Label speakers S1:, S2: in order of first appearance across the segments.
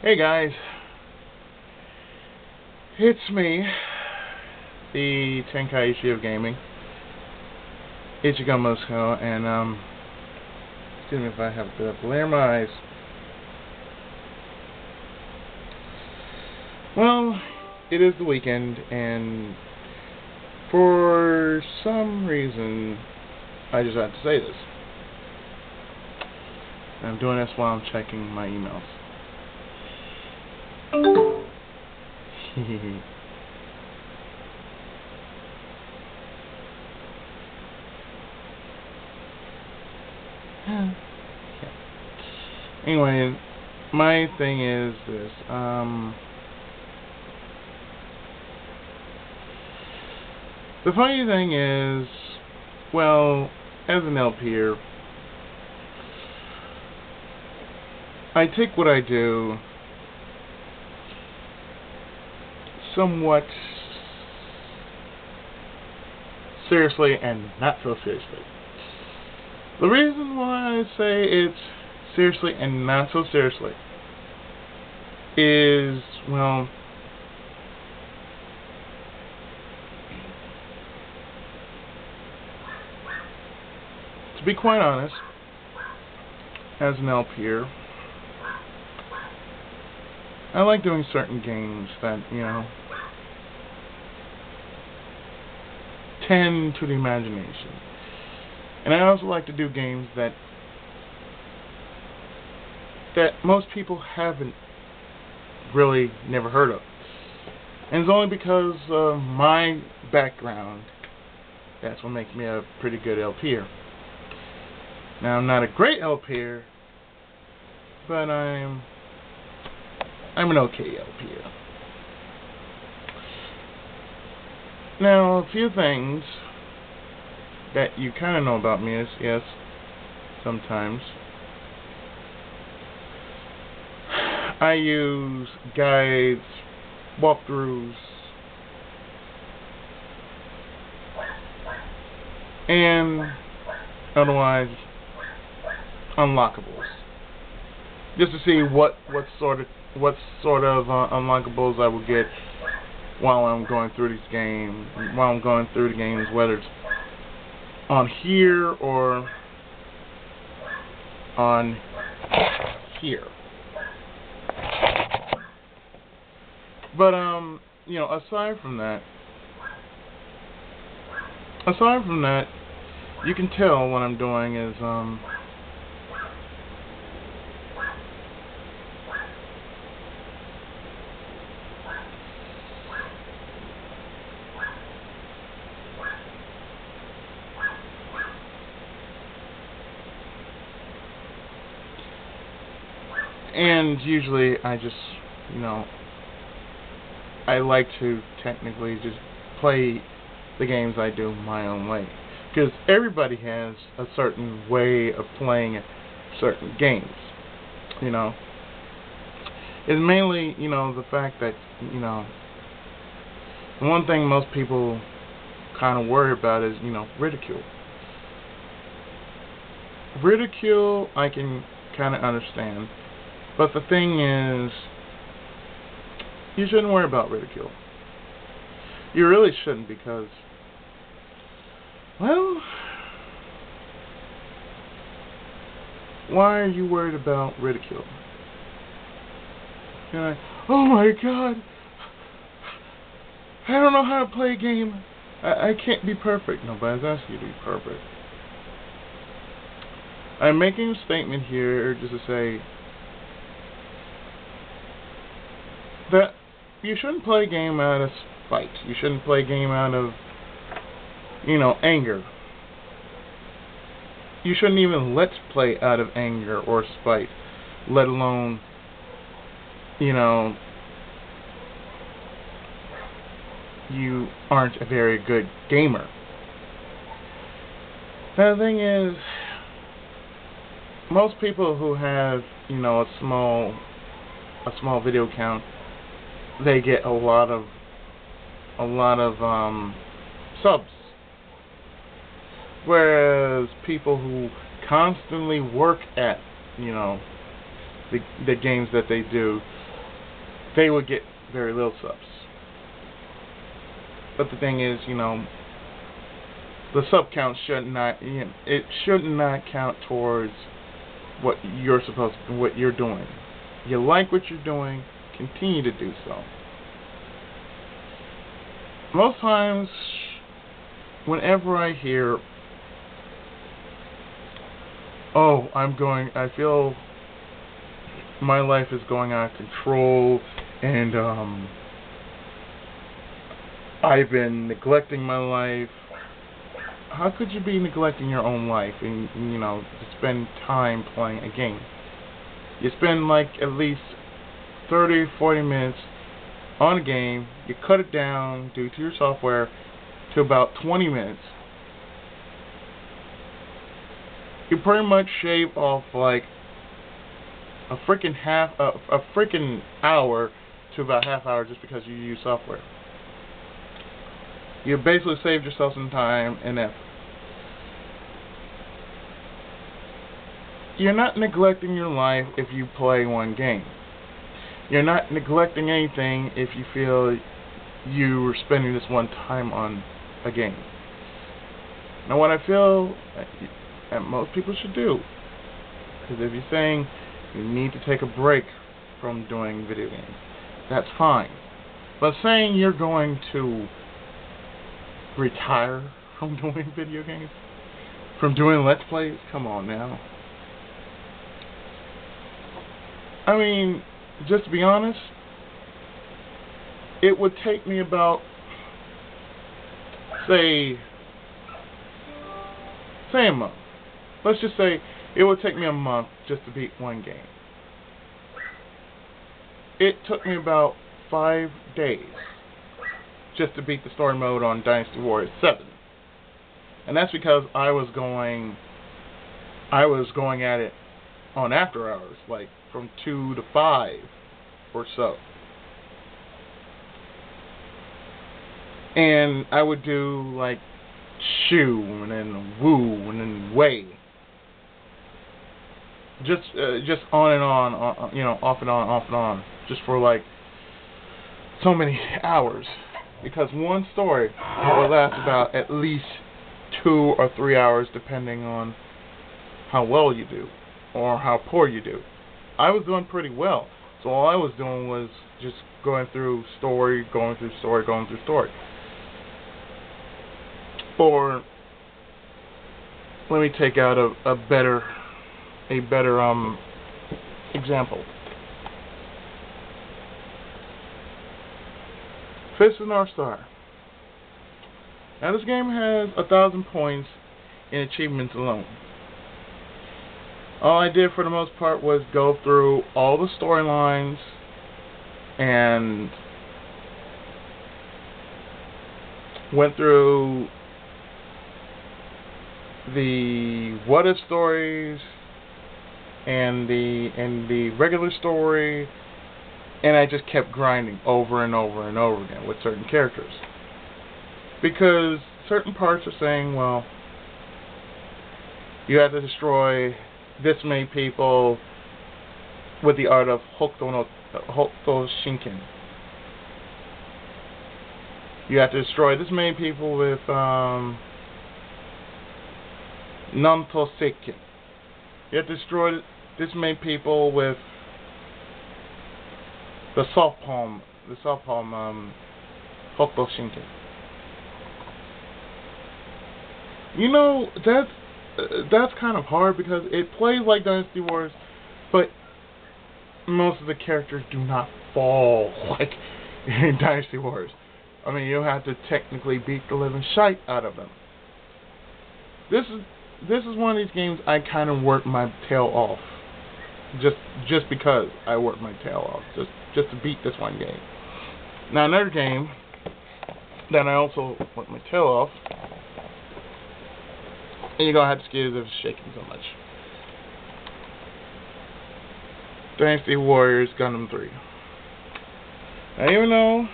S1: Hey guys, it's me, the Tenkaichi of gaming, Ichigo Moscow, and excuse me if I have a bit of glare in my eyes. Well, it is the weekend, and for some reason, I just had to say this. And I'm doing this while I'm checking my emails. Yeah. Anyway, my thing is this. The funny thing is, well, as an LPer, I take what I do somewhat seriously and not so seriously. The reason why I say it's seriously and not so seriously is, well, to be quite honest, as an LPer, I like doing certain games that, tend to the imagination. And I also like to do games that most people haven't really never heard of. And it's only because of my background that's what makes me a pretty good LPer. Now, I'm not a great LPer, but I'm an okay LPer. Now, a few things that you kind of know about me is, yes, sometimes I use guides, walkthroughs, and otherwise unlockables, just to see what sort of unlockables I will get while I'm going through these games, whether it's on here or on here. But aside from that, you can tell what I'm doing is and usually I just, I like to technically just play the games I do my own way. Because everybody has a certain way of playing certain games, It's mainly, the fact that, the one thing most people kind of worry about is, ridicule. Ridicule, I can kind of understand. But the thing is, you shouldn't worry about ridicule. You really shouldn't, because, well, why are you worried about ridicule? Oh my God, I don't know how to play a game. I can't be perfect. Nobody's asking you to be perfect. I'm making a statement here just to say that you shouldn't play a game out of spite. You shouldn't play a game out of, anger. You shouldn't even let's play out of anger or spite, let alone, you aren't a very good gamer. Now, the thing is, most people who have, a small video count, they get a lot of subs. Whereas people who constantly work at, the games that they do, they would get very little subs. But the thing is, the sub count should not, it should not count towards what what you're doing. You like what you're doing, continue to do so. Most times, whenever I hear, oh, I feel my life is going out of control, and I've been neglecting my life. How could you be neglecting your own life and, to spend time playing a game? You spend like at least 30, 40 minutes on a game, you cut it down due to your software to about 20 minutes. You pretty much shave off like a freaking hour to about half hour just because you use software. You basically saved yourself some time and effort. You're not neglecting your life if you play one game. You're not neglecting anything if you feel you were spending this one time on a game. Now, what I feel that most people should do is, if you're saying you need to take a break from doing video games, that's fine. But saying you're going to retire from doing video games, from doing Let's Plays, come on now. I mean, just to be honest, it would take me about, say a month. Let's just say it would take me a month just to beat one game. It took me about 5 days just to beat the story mode on Dynasty Warriors 7. And that's because I was going at it on after hours, like from 2 to 5 or so. And I would do like shoo and then woo and then way. Just on and on, off and on, off and on, just for like so many hours. Because one story will last about at least 2 or 3 hours, depending on how well you do or how poor you do. I was doing pretty well, so all I was doing was just going through story. Or let me take out a better example. Fist of the North Star. Now this game has 1,000 points in achievements alone. All I did for the most part was go through all the storylines and went through the what if stories and the regular story, and I just kept grinding over and over and over again with certain characters. Because certain parts are saying, well, you have to destroy this many people with the art of Hokuto Shinken. You have to destroy this many people with Nanto Seiken. You have to destroy this many people with the soft palm Hokuto Shinken. That's kind of hard because it plays like Dynasty Wars, but most of the characters do not fall like in Dynasty Wars. I mean, you have to technically beat the living shite out of them. This is one of these games I kind of worked my tail off, just because I worked my tail off, just to beat this one game. Now another game that I also worked my tail off. And you're gonna have to excuse if it's shaking so much. Dynasty Warriors Gundam 3. Now, even though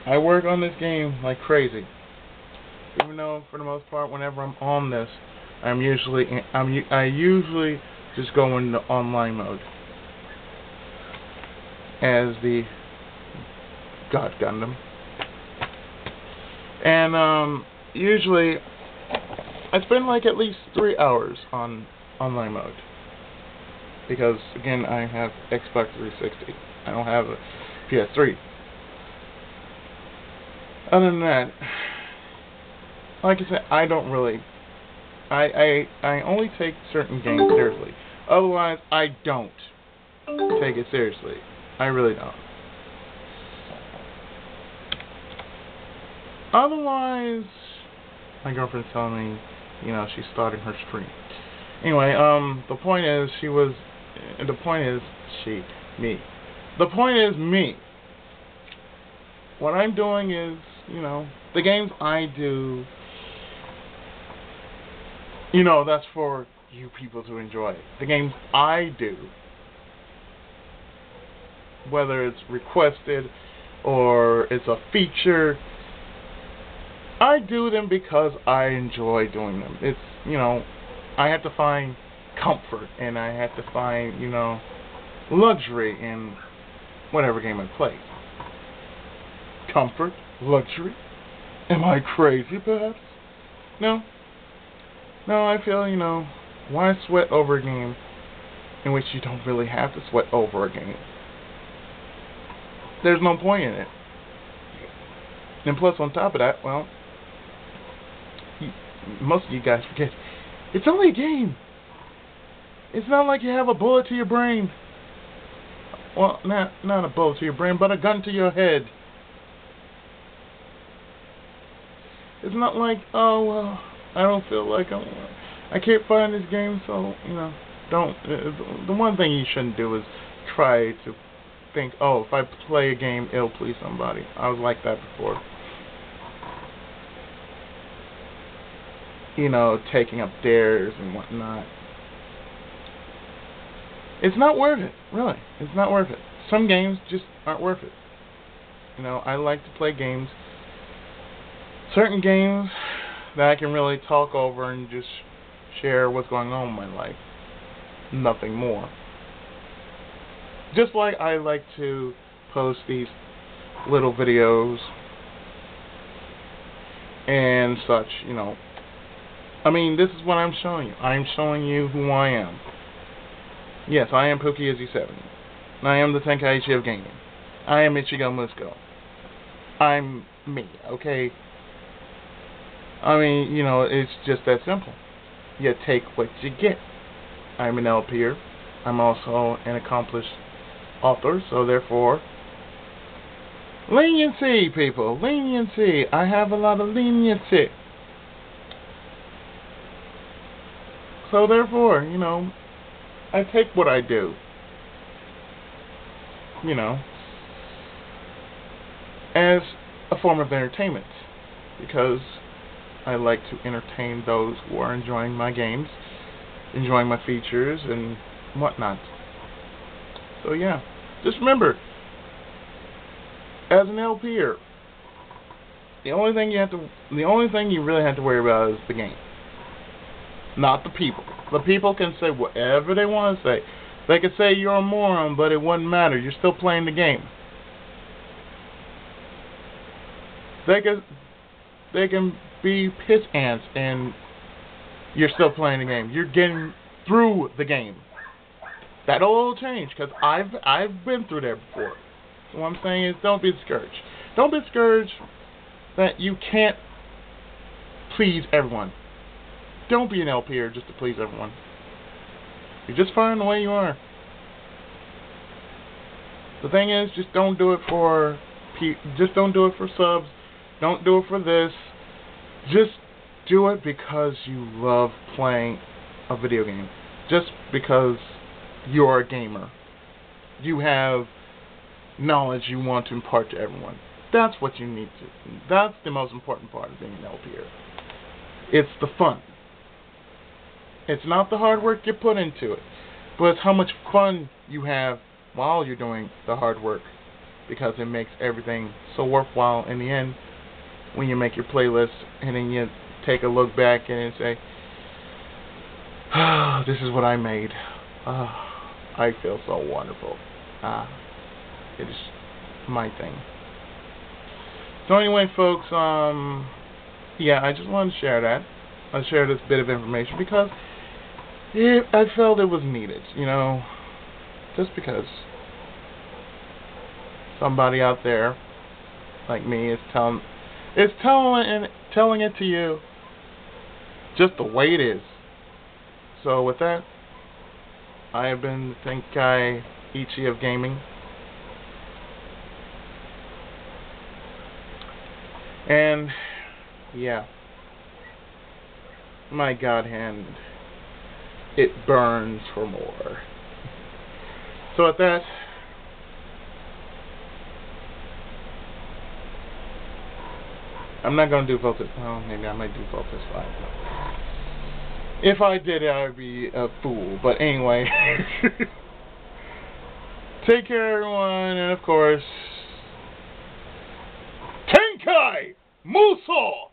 S1: I work on this game like crazy, even though for the most part, whenever I'm on this, I usually just go into online mode. as the God Gundam. And usually I spend like at least 3 hours on online mode. Because again, I have Xbox 360. I don't have a PS3. Other than that, like I said, I don't really. I only take certain games seriously. Otherwise, I don't take it seriously. I really don't. Otherwise, my girlfriend's telling me, she's starting her stream. Anyway, the point is, me. The point is me. What I'm doing is, the games I do, that's for you people to enjoy. The games I do, whether it's requested or it's a feature, I do them because I enjoy doing them. It's, I have to find comfort and I have to find, luxury in whatever game I play. Comfort? Luxury? Am I crazy, perhaps? No. No, I feel, why sweat over a game in which you don't really have to sweat over a game? There's no point in it. And plus, on top of that, well, most of you guys forget, it's only a game. It's not like you have a bullet to your brain. Well, not a bullet to your brain, but a gun to your head. It's not like, oh, well, I don't feel like I can't find this game, so, don't. The one thing you shouldn't do is try to think, oh, if I play a game, it'll please somebody. I was like that before. Taking up dares and whatnot. It's not worth it, really. It's not worth it. Some games just aren't worth it. I like to play games, certain games that I can really talk over and just share what's going on in my life. Nothing more. Just like I like to post these little videos and such, I mean, this is what I'm showing you. I'm showing you who I am. Yes, I am Pookie7. I am the Tenkaichi of gaming. I am Ichigo Musco. I'm me, okay? I mean, it's just that simple. You take what you get. I'm an LPer. I'm also an accomplished author, so therefore, leniency, people. Leniency. I have a lot of leniency. So therefore, I take what I do, as a form of entertainment, because I like to entertain those who are enjoying my games, enjoying my features, and whatnot. So yeah, just remember, as an LPer, the only thing you really have to worry about is the game. Not the people. The people can say whatever they want to say. They can say you're a moron, but it wouldn't matter. You're still playing the game. They can be piss ants, and you're still playing the game. You're getting through the game. That'll all change, because I've been through there before. So what I'm saying is, don't be discouraged. Don't be discouraged that you can't please everyone. Don't be an LPer just to please everyone. You're just fine the way you are. The thing is, just don't do it for subs. Don't do it for this. Just do it because you love playing a video game. Just because you're a gamer. You have knowledge you want to impart to everyone. That's what you need to. That's the most important part of being an LPer. It's the fun. It's not the hard work you put into it, but it's how much fun you have while you're doing the hard work, because it makes everything so worthwhile in the end when you make your playlist and then you take a look back and say, oh, this is what I made. Oh, I feel so wonderful. It's my thing. So anyway, folks, yeah, I just wanted to share that. I share this bit of information because I felt it was needed, you know, just because somebody out there like me is telling it to you just the way it is. So with that, I have been Tenkaichi of gaming. And yeah, my God hand, it burns for more. So at that, I'm not gonna do Voltage. Well, maybe I might do Voltage 5. If I did, I would be a fool. But anyway, take care, everyone, and of course, Tenkai Muso!